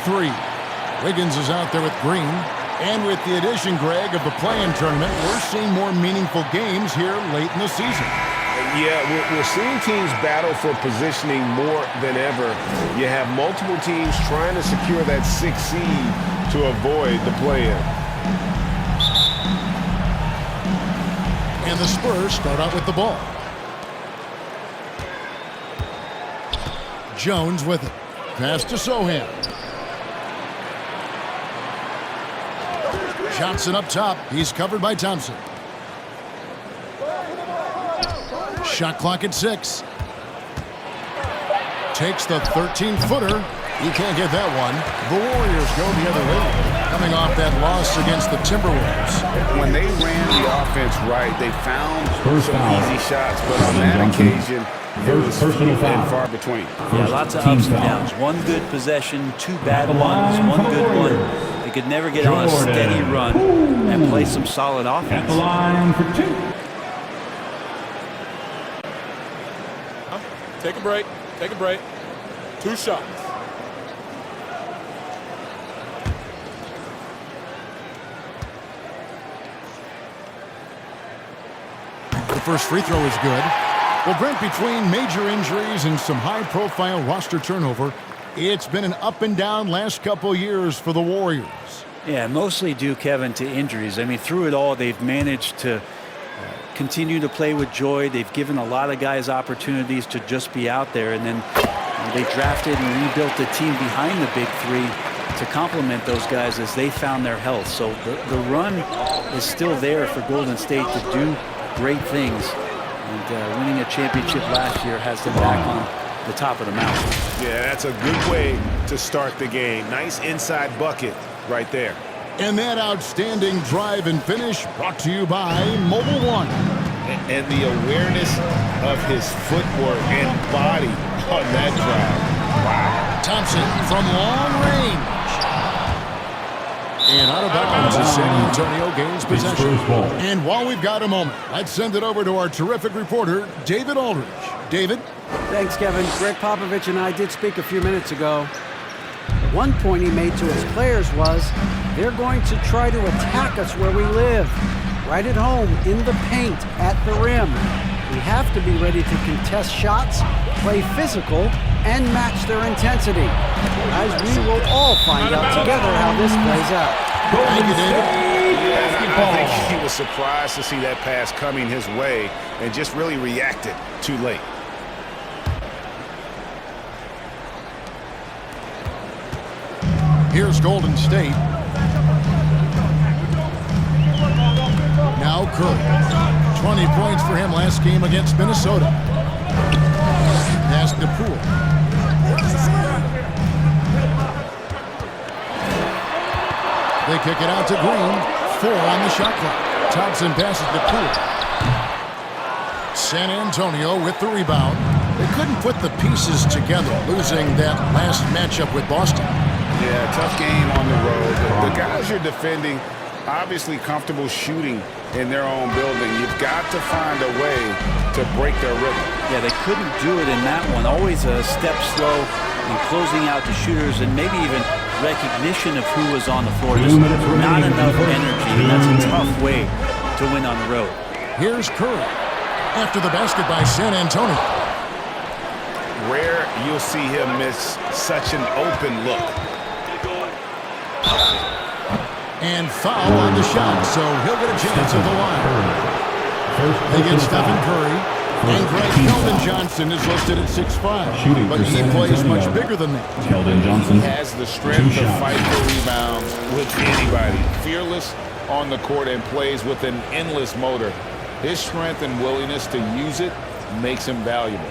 three. Wiggins is out there with Green. And with the addition, Greg, of the play-in tournament, we're seeing more meaningful games here late in the season. Yeah, we're seeing teams battle for positioning more than ever. You have multiple teams trying to secure that 6th seed to avoid the play-in. And the Spurs start out with the ball. Jones with it. Pass to Sohan. Johnson up top. He's covered by Thompson. Shot clock at 6. Takes the 13-footer. He can't get that one. The Warriors go the other way, coming off that loss against the Timberwolves. When they ran the offense right, they found some easy shots, but on that occasion, it was few and far between. Yeah, lots of ups and downs. One good possession, 2 bad ones, 1 good one. They could never get on a steady run and play some solid offense. Take a break. Take a break. 2 shots. The first free throw is good. Well, Brent, between major injuries and some high-profile roster turnover, it's been an up-and-down last couple years for the Warriors. Yeah, mostly due, Kevin, to injuries. I mean, through it all, they've managed to continue to play with joy. They've given a lot of guys opportunities to just be out there, and then they drafted and rebuilt the team behind the big three to complement those guys as they found their health. So the run is still there for Golden State to do great things, and winning a championship last year has them back on the top of the mountain. Yeah, that's a good way to start the game. Nice inside bucket right there. And that outstanding drive and finish brought to you by Mobile One. And the awareness of his footwork and body on that drive. Wow. Thompson from long range. And out of bounds as San Antonio gains possession. And while we've got a moment, let's send it over to our terrific reporter, David Aldridge. David? Thanks, Kevin. Greg Popovich and I did speak a few minutes ago. One point he made to his players was, they're going to try to attack us where we live, right at home, in the paint, at the rim. We have to be ready to contest shots, play physical, and match their intensity. Guys, we will all find out together how this plays out. Thank you, David. I think he was surprised to see that pass coming his way and just really reacted too late. Here's Golden State. Now Curry. 20 points for him last game against Minnesota. Pass to Poole. They kick it out to Green. 4 on the shot clock. Thompson passes to Poole. San Antonio with the rebound. They couldn't put the pieces together, losing that last matchup with Boston. Yeah, tough game on the road. The guys you're defending, obviously comfortable shooting in their own building. You've got to find a way to break their rhythm. Yeah, they couldn't do it in that one. Always a step slow in closing out the shooters, and maybe even recognition of who was on the floor. Just not enough energy, and that's a tough way to win on the road. Here's Curry after the basket by San Antonio. Rare you'll see him miss such an open look. And foul on the shot, so he'll get a chance at the line. They get Stephen Curry. And Greg Keldon Johnson is listed at 6'5", but he plays much bigger than that. Keldon Johnson He has the strength to fight for rebounds with anybody. Fearless on the court and plays with an endless motor. His strength and willingness to use it makes him valuable.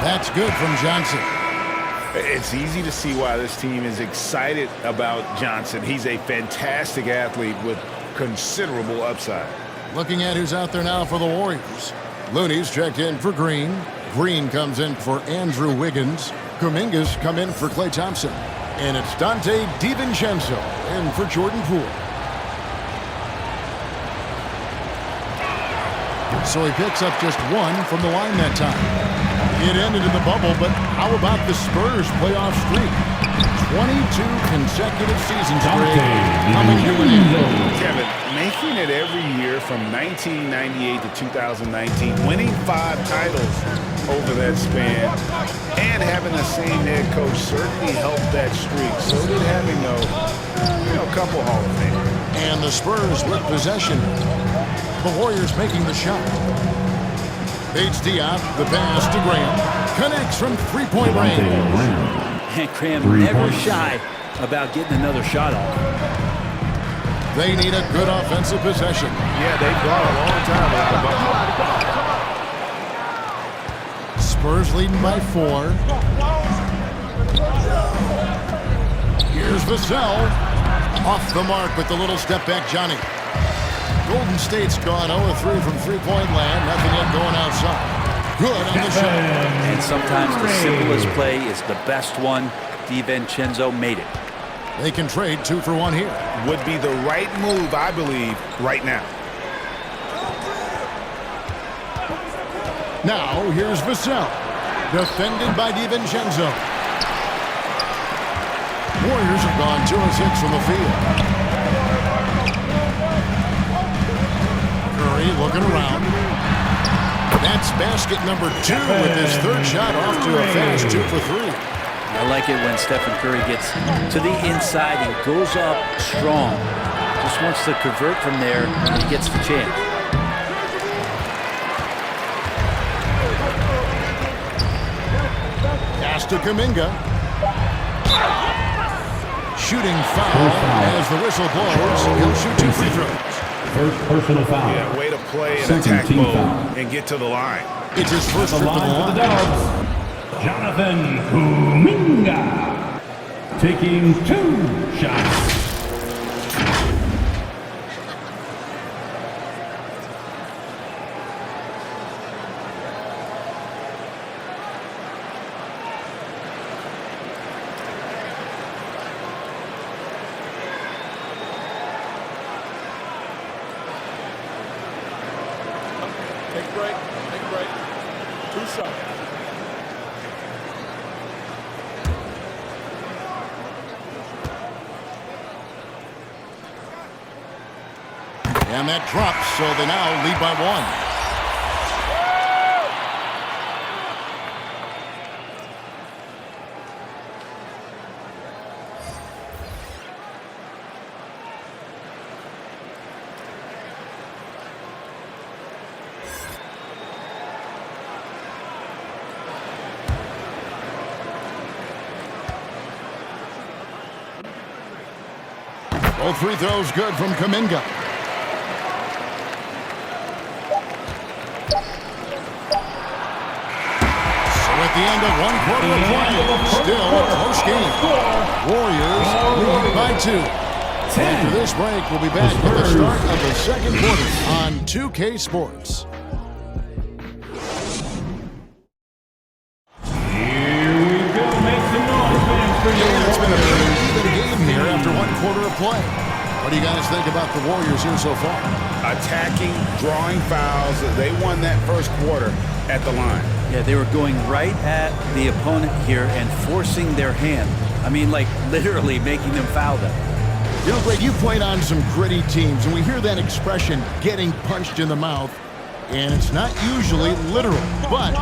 That's good from Johnson. It's easy to see why this team is excited about Johnson. He's a fantastic athlete with considerable upside. Looking at who's out there now for the Warriors. Looney's checked in for Green. Green comes in for Andrew Wiggins. Kuminga's come in for Klay Thompson. And it's Dante DiVincenzo in for Jordan Poole. So he picks up just one from the line that time. It ended in the bubble, but how about the Spurs playoff streak? 22 consecutive seasons coming to an end. Kevin, making it every year from 1998 to 2019, winning 5 titles over that span, and having the same head coach certainly helped that streak. So did having a couple Hall of Famers. And the Spurs with possession. The Warriors making the shot. Bates Diop, the pass to Graham. Connects from three-point range. And Graham never shy about getting another shot off. They need a good offensive possession. Yeah, they brought a long time out of the Spurs leading by 4. Here's Vassell. Off the mark with the little step back Johnny. Golden State's gone 0-3 from three-point land. Nothing yet going outside. Good on the shot. And sometimes the simplest play is the best one. DiVincenzo made it. They can trade 2 for 1 here. Would be the right move, I believe, right now. Now, here's Vassell. Defended by DiVincenzo. Warriors have gone 2 of 6 from the field. Curry looking around. That's basket number 2 with his 3rd shot off to a fast 2 for 3. I like it when Stephen Curry gets to the inside and goes up strong. Just wants to convert from there when he gets the chance. Pass to Kuminga. Shooting foul as the whistle blows. He'll shoot 2 free throws. First personal foul. Yeah, way to play an Second attack team mode foul. and get to the line. It's his first The trip to the line for the line. Dogs. Jonathan Kuminga. Taking 2 shots. Take a break. Take a break. 2 shots. And that drops, so they now lead by 1. Both free throws good from Kuminga. So at the end of 1 quarter of play, still a close game. Warriors lead by 2. After this break, we'll be back with the start of the 2nd quarter on 2K Sports. It's been a pretty even game here after 1 quarter of play. What do you guys think about the Warriors here so far? Attacking, drawing fouls. They won that first quarter at the line. Yeah, they were going right at the opponent here and forcing their hand. I mean, like literally making them foul them. You know, Greg, you played on some gritty teams, and we hear that expression, getting punched in the mouth, and it's not usually literal. But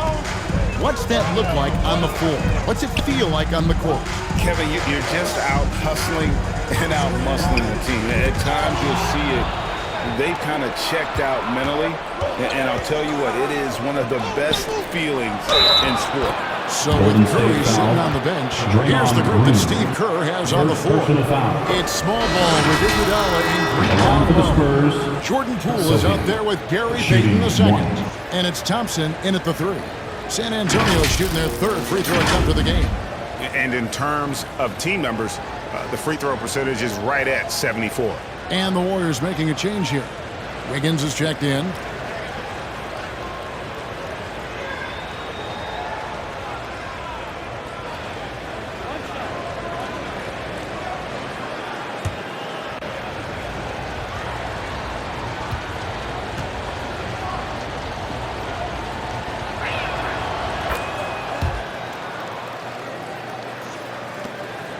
what's that look like on the floor? What's it feel like on the court? Kevin, you're just out hustling and out muscling the team. At times you'll see it. They've kind of checked out mentally, and I'll tell you what, it is one of the best feelings in sport. So with Curry sitting on the bench, here's the group that Steve Kerr has on the floor. It's small ball with Iguodala and Green down low. Jordan Poole is out there with Gary Payton II. And it's Thompson in at the 3. San Antonio is shooting their 3rd free throw attempt of the game. And in terms of team numbers, the free throw percentage is right at 74. And the Warriors making a change here. Wiggins is checked in.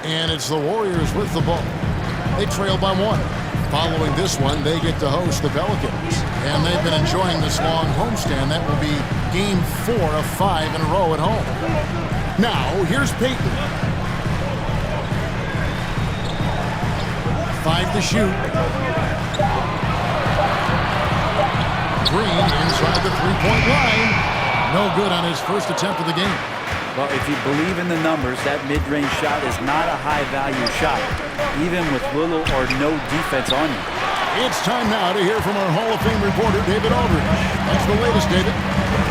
And it's the Warriors with the ball. They trail by 1. Following this one, they get to host the Pelicans. And they've been enjoying this long homestand. That will be game 4 of 5 in a row at home. Now, here's Peyton. 5 to shoot. Green inside the three-point line. No good on his first attempt of the game. Well, if you believe in the numbers, that mid-range shot is not a high-value shot, even with little or no defense on you. It's time now to hear from our Hall of Fame reporter, David Aldridge. That's the latest, David.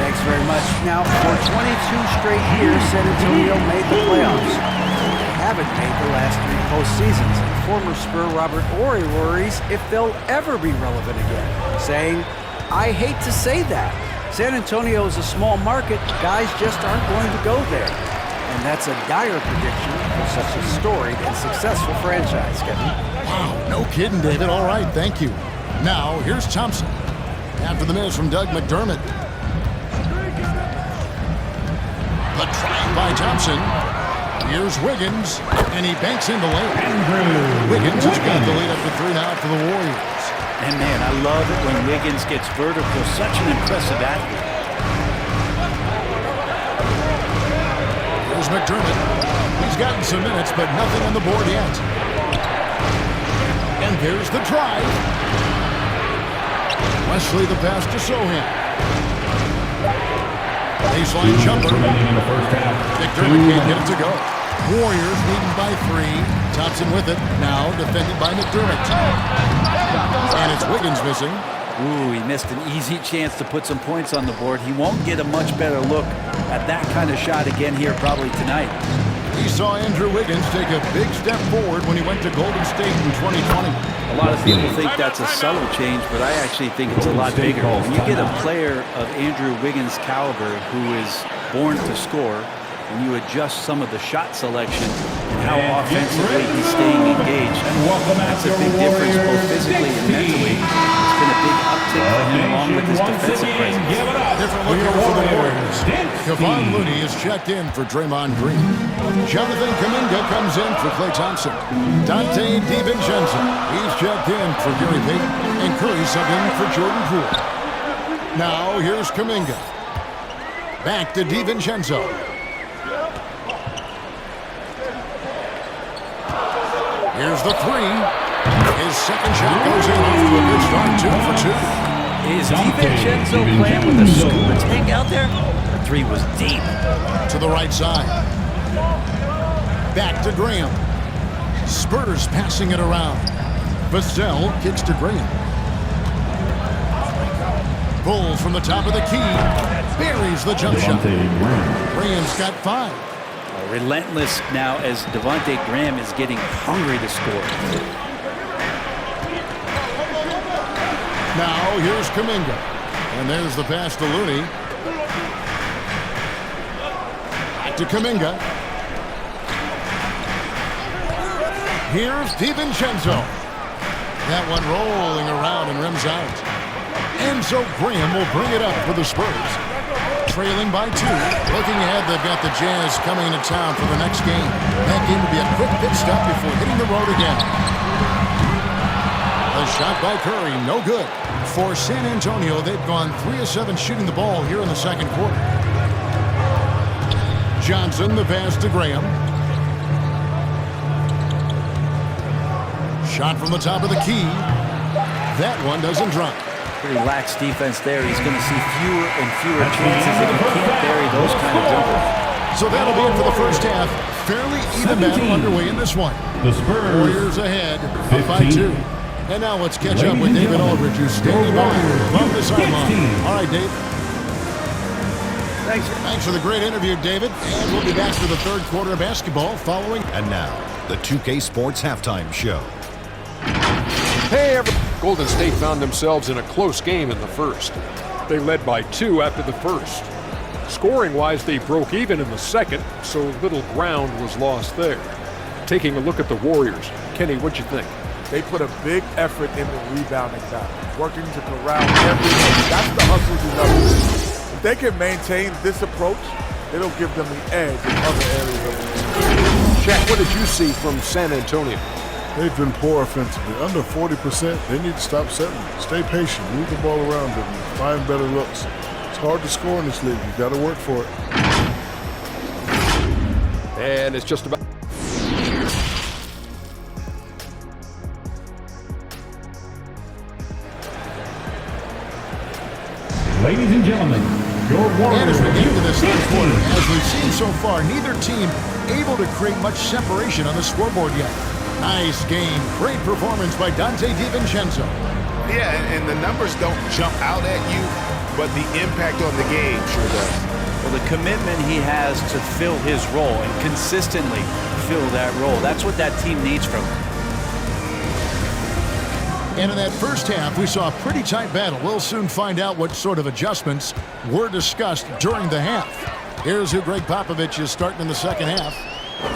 Thanks very much. Now, for 22 straight years, San Antonio made the playoffs. They haven't made the last 3 postseasons. And former Spur Robert Ory worries if they'll ever be relevant again, saying, "I hate to say that. San Antonio is a small market. Guys just aren't going to go there." And that's a dire prediction for such a storied and successful franchise, Kevin. Wow, no kidding, David. All right, thank you. Now, here's Thompson. After the miss from Doug McDermott. The try by Thompson. Here's Wiggins, and he banks in the lane. Wiggins has got the lead up to 3 now for the Warriors. And man, I love it when Wiggins gets vertical. Such an impressive athlete. Here's McDermott. He's gotten some minutes, but nothing on the board yet. And there's the drive. Wesley the pass to Sohan. Baseline jumper. McDermott can't get it to go. Warriors leading by 3. Thompson with it. Now defended by McDermott. And it's Wiggins missing. Ooh, he missed an easy chance to put some points on the board. He won't get a much better look at that kind of shot again here probably tonight. We saw Andrew Wiggins take a big step forward when he went to Golden State in 2020. A lot of people think that's a subtle change, but I actually think it's a lot bigger. When you get a player of Andrew Wiggins' caliber who is born to score, and you adjust some of the shot selection and how offensively he's staying engaged, that's a big difference both physically and mentally. It's been a big uptick for him along with his defensive presence. Different look here for the Warriors. Kevon Looney is checked in for Draymond Green. Jonathan Kuminga comes in for Klay Thompson. Dante DiVincenzo, he's checked in for Gary Payton. And Curry subbed in for Jordan Poole. Now here's Kuminga. Back to DiVincenzo. Here's the 3. His second shot goes in off to a good start, 2 for 2. Is DiVincenzo playing with a scuba tank out there? The 3 was deep. To the right side. Back to Graham. Spurs passing it around. Vassell kicks to Graham. Bulls from the top of the key. Buries the jump shot. Graham's got 5. Relentless now as Devontae Graham is getting hungry to score. Now here's Kuminga. And there's the pass to Looney. Back to Kuminga. Here's DiVincenzo. That one rolling around and rims out. And so Graham will bring it up for the Spurs. Trailing by 2. Looking ahead, they've got the Jazz coming into town for the next game. That game will be a quick pit stop before hitting the road again. A shot by Curry, no good. For San Antonio, they've gone 3 of 7 shooting the ball here in the second quarter. Johnson, the pass to Graham. Shot from the top of the key. That one doesn't drop. Pretty lax defense there. He's going to see fewer and fewer chances if he can't bury those kind of jumpers. So that'll be it for the first half. Fairly even battle underway in this one. The Spurs Warriors ahead by 2. And now let's catch up with David Aldridge, who's standing by from the sideline. All right, Dave. Thanks for the great interview, David. And we'll be back for the third quarter of basketball following. And now, the 2K Sports Halftime Show. Hey, everyone. Golden State found themselves in a close game in the first. They led by 2 after the first. Scoring-wise, they broke even in the second, so little ground was lost there. Taking a look at the Warriors, Kenny, what'd you think? They put a big effort in the rebounding battle, working to corral everything. That's the hustle you love. If they can maintain this approach, it'll give them the edge in other areas of the game. Shaq, what did you see from San Antonio? They've been poor offensively. Under 40%, they need to stop settling. Stay patient, move the ball around them, find better looks. It's hard to score in this league. You've got to work for it. And it's just about... Ladies and gentlemen, your And Warriors. as we get into this third quarter, as we've seen so far, neither team able to create much separation on the scoreboard yet. Nice game. Great performance by Dante DiVincenzo. Yeah, and the numbers don't jump out at you, but the impact on the game sure does. Well, the commitment he has to fill his role and consistently fill that role, that's what that team needs from him. And in that first half, we saw a pretty tight battle. We'll soon find out what sort of adjustments were discussed during the half. Here's who Greg Popovich is starting in the second half.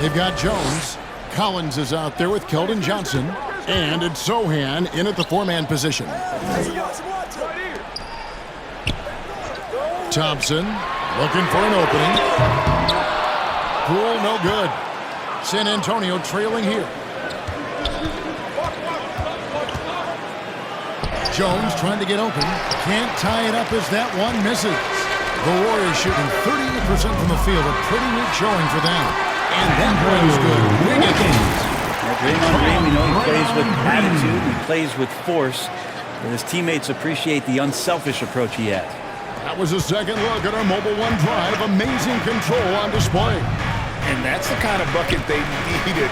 They've got Jones. Collins is out there with Keldon Johnson. And it's Sohan in at the four-man position. Thompson looking for an opening. Poole, no good. San Antonio trailing here. Jones trying to get open. Can't tie it up as that one misses. The Warriors shooting 38% from the field. A pretty weak showing for them. And that plays good. Draymond Green, we know he plays with attitude, he plays with force, but his teammates appreciate the unselfish approach he has. That was a second look at our Mobile One drive. Amazing control on display. And that's the kind of bucket they needed.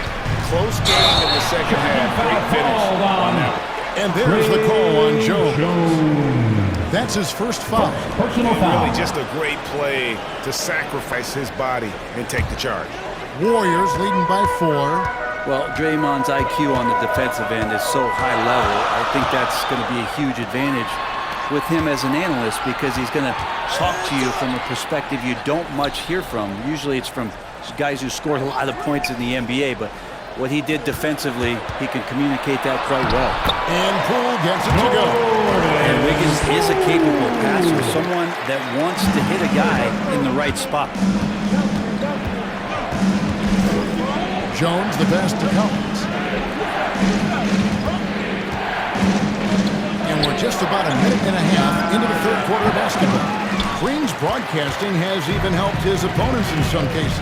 Close game in the second half. Great finish on that. And there's the call on Jones. That's his first foul. Personal foul. Really just a great play to sacrifice his body and take the charge. Warriors leading by 4. Well, Draymond's IQ on the defensive end is so high level. I think that's going to be a huge advantage with him as an analyst because he's going to talk to you from a perspective you don't much hear from. Usually it's from guys who scored a lot of points in the NBA, but what he did defensively, he can communicate that quite well. And Poole gets it to go. And Wiggins is a capable passer, someone that wants to hit a guy in the right spot. Jones, the pass to Collins. And we're just about a minute and a half into the third quarter of basketball. Green's broadcasting has even helped his opponents in some cases.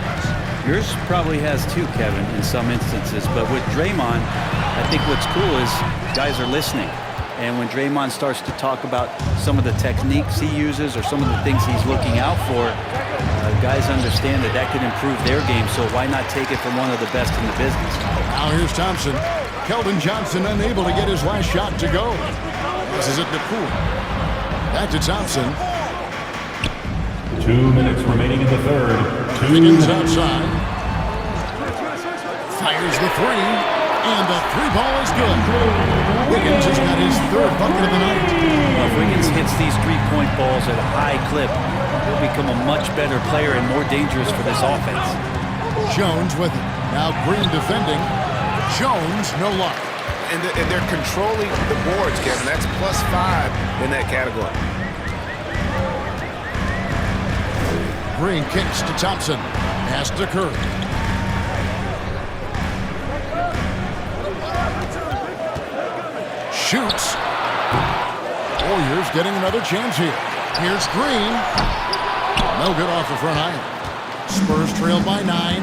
Yours probably has too, Kevin, in some instances. But with Draymond, I think what's cool is guys are listening. And when Draymond starts to talk about some of the techniques he uses or some of the things he's looking out for, guys understand that that could improve their game. So why not take it from one of the best in the business? Now here's Thompson. Keldon Johnson unable to get his last shot to go. This is it to Poole. Back to Thompson. 2 minutes remaining in the third. Wiggins outside. Fires the three. And the three ball is good. Wiggins has got his third bucket of the night. Well, if Wiggins hits these three-point balls at a high clip, he'll become a much better player and more dangerous for this offense. Jones with it. Now Green defending. Jones, no luck. And they're controlling the boards, Kevin. That's +5 in that category. Green kicks to Thompson. Pass to Curry. Shoots. Warriors getting another chance here. Here's Green. No good off the front iron. Spurs trail by 9.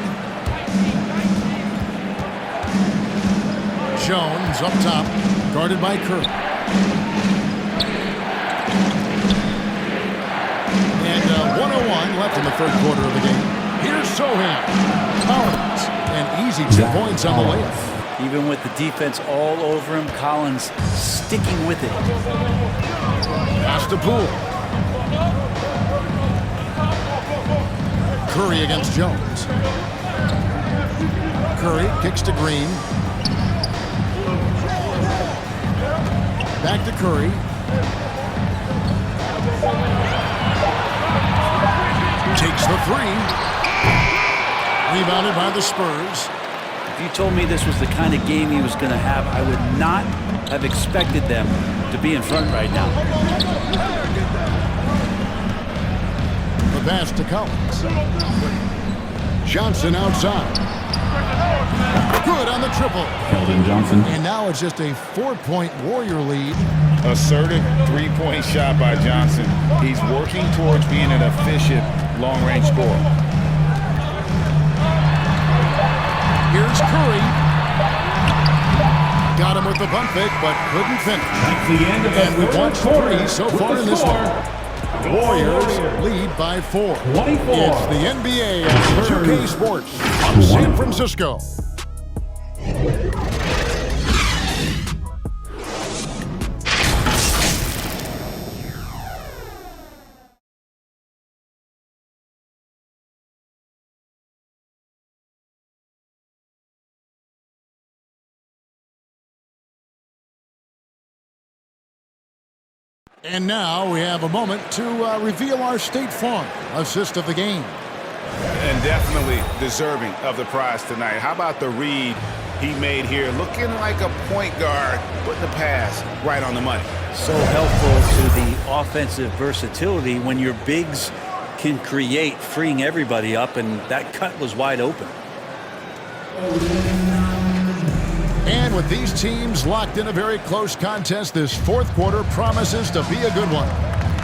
Jones up top, guarded by Curry. And 1:01 left in the third quarter of the game. Here's Sohan. Collins. And easy 2 points on the layup. Even with the defense all over him, Collins sticking with it. Pass to Poole. Curry against Jones. Curry kicks to Green. Back to Curry. Takes the three. Rebounded by the Spurs. If you told me this was the kind of game he was going to have, I would not have expected them to be in front right now. The pass to Collins. Johnson outside. Good on the triple. Keldon Johnson. And now it's just a 4-point Warrior lead. Assertive three-point shot by Johnson. He's working towards being an efficient long-range scorer. Here's Curry. Got him with the bump fake, but couldn't finish. That's the end of And the we've watched quarter three so far in this one. Warriors lead by 4. 24. It's the NBA on 2K Sports from San Francisco. And now we have a moment to reveal our State Farm assist of the game. And definitely deserving of the prize tonight. How about the read he made here? Looking like a point guard, putting the pass right on the money. So helpful to the offensive versatility when your bigs can create, freeing everybody up, and that cut was wide open. And with these teams locked in a very close contest, this fourth quarter promises to be a good one.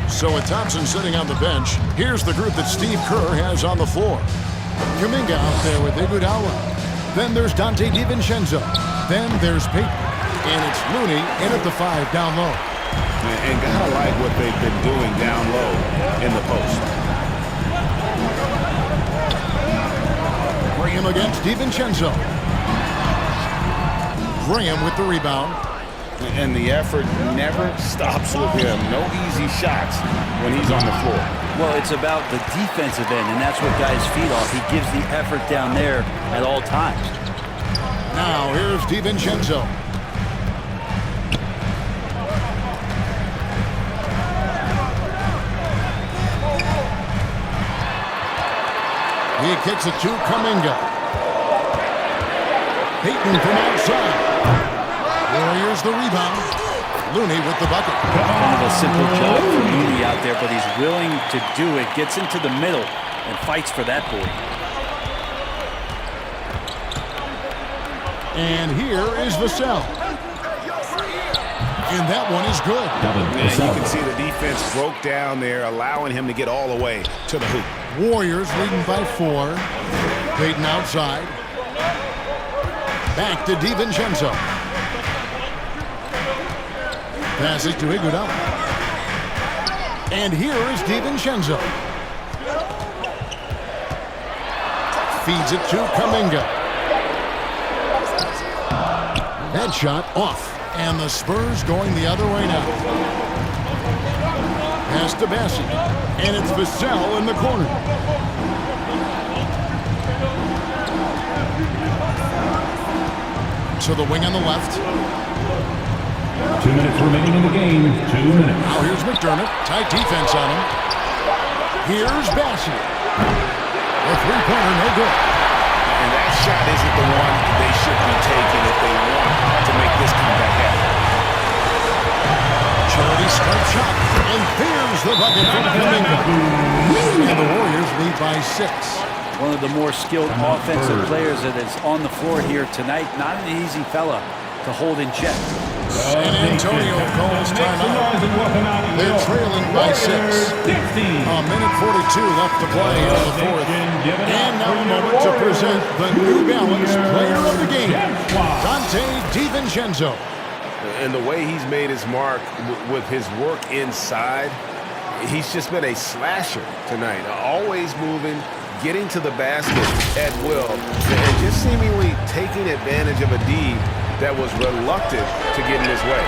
So with Thompson sitting on the bench, here's the group that Steve Kerr has on the floor. Kuminga out there with Iguodala. Then there's Dante DiVincenzo. Then there's Peyton. And it's Looney in at the 5 down low. And gotta like what they've been doing down low in the post. Graham against DiVincenzo. Graham with the rebound. And the effort never stops with him. No easy shots when he's on the floor. Well, it's about the defensive end, and that's what guys feed off. He gives the effort down there at all times. Now here's DiVincenzo. He kicks it to Kuminga. Peyton from outside. Warriors the rebound. Looney with the bucket. Kind of a simple job for Looney out there, but he's willing to do it. Gets into the middle and fights for that board. And here is Vassell. And that one is good. Man, you can see the defense broke down there, allowing him to get all the way to the hoop. Warriors leading by 4. Peyton outside. Back to DiVincenzo. Passes to Iguodala. And here is DiVincenzo. Feeds it to Kuminga. That shot off. And the Spurs going the other way now. Pass to Bassett. And it's Vassell in the corner. To the wing on the left. 2 minutes remaining in the game. 2 minutes. Now here's McDermott. Tight defense on him. Here's Bassett. A three-pointer, no good. And that shot isn't the one they should be taking if they want to make this comeback happen. Charity straight shot. And there's the bucket from Kuminga. And the Warriors lead by 6. One of the more skilled offensive players that is on the floor here tonight. Not an easy fella to hold in check. San Antonio calls timeout. They're trailing by 6. A minute 42 left to play in the fourth. And now a moment to present the New Balance player of the game, Dante DiVincenzo. And the way he's made his mark with his work inside, he's just been a slasher tonight. Always moving, getting to the basket at will, and just seemingly taking advantage of a D that was reluctant to get in his way.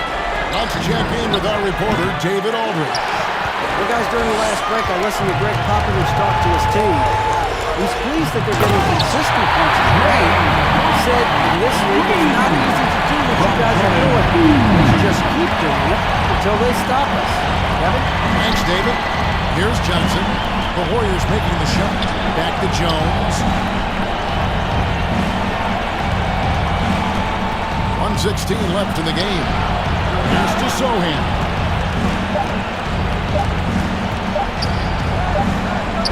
Let's check in with our reporter, David Aldridge. Well, guys, during the last break, I listened to Greg Popovich talk to his team. He's pleased that they're getting consistent points. It's great. He said, in this league, it's not easy to do what you guys are doing. Let's just keep doing it until they stop us. Kevin? Thanks, David. Here's Johnson. The Warriors making the shot. Back to Jones. 1:16 left in the game. Here's to Sohan.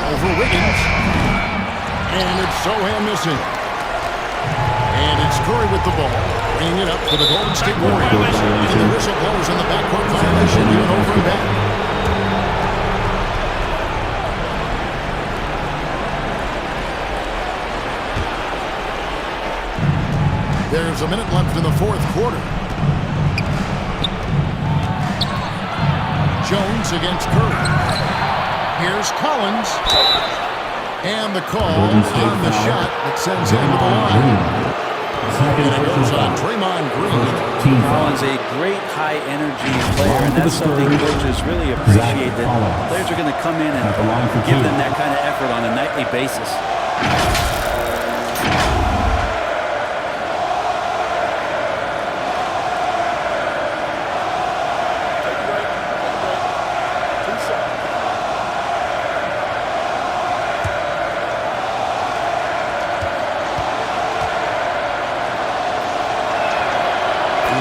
Over Wiggins. And it's Sohan missing. And it's Curry with the ball, bringing it up for the Golden State Warriors. And the whistle blows on the backcourt violation, given over and back. There's a minute left in the fourth quarter. Jones against Curry. Here's Collins. And the call on the shot that sends him to the line. And it goes on Draymond Green. Collins, a great high-energy player, and that's something coaches really appreciate, that players are going to come in and give them that kind of effort on a nightly basis.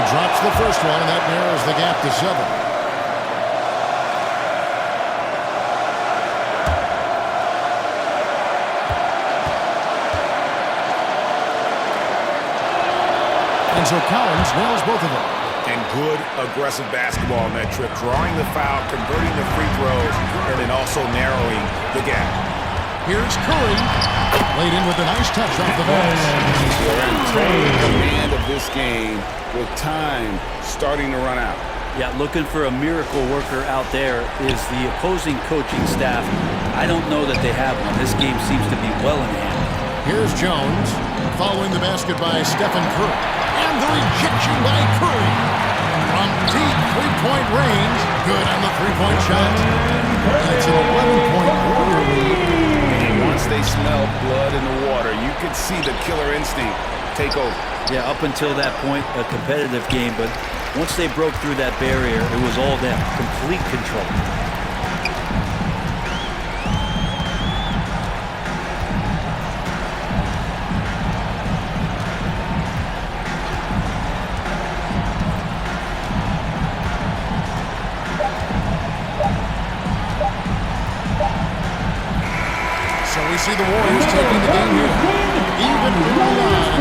Drops the first one, and that narrows the gap to 7. And so Collins nails both of them. And good aggressive basketball on that trip, drawing the foul, converting the free throws, and then also narrowing the gap. Here's Curry, laid in with a nice touch off the glass. They're in total command of this game with time starting to run out. Yeah, looking for a miracle worker out there is the opposing coaching staff. I don't know that they have one. This game seems to be well in hand. Here's Jones, following the basket by Stephen Curry. And the rejection by Curry. From deep three-point range, good on the three-point shot. That's an 11-point Warrior lead. Once they smell blood in the water, you could see the killer instinct take over. Yeah, up until that point, a competitive game, but once they broke through that barrier, it was all them, complete control. So we see the Warriors taking the game here. Even early on in the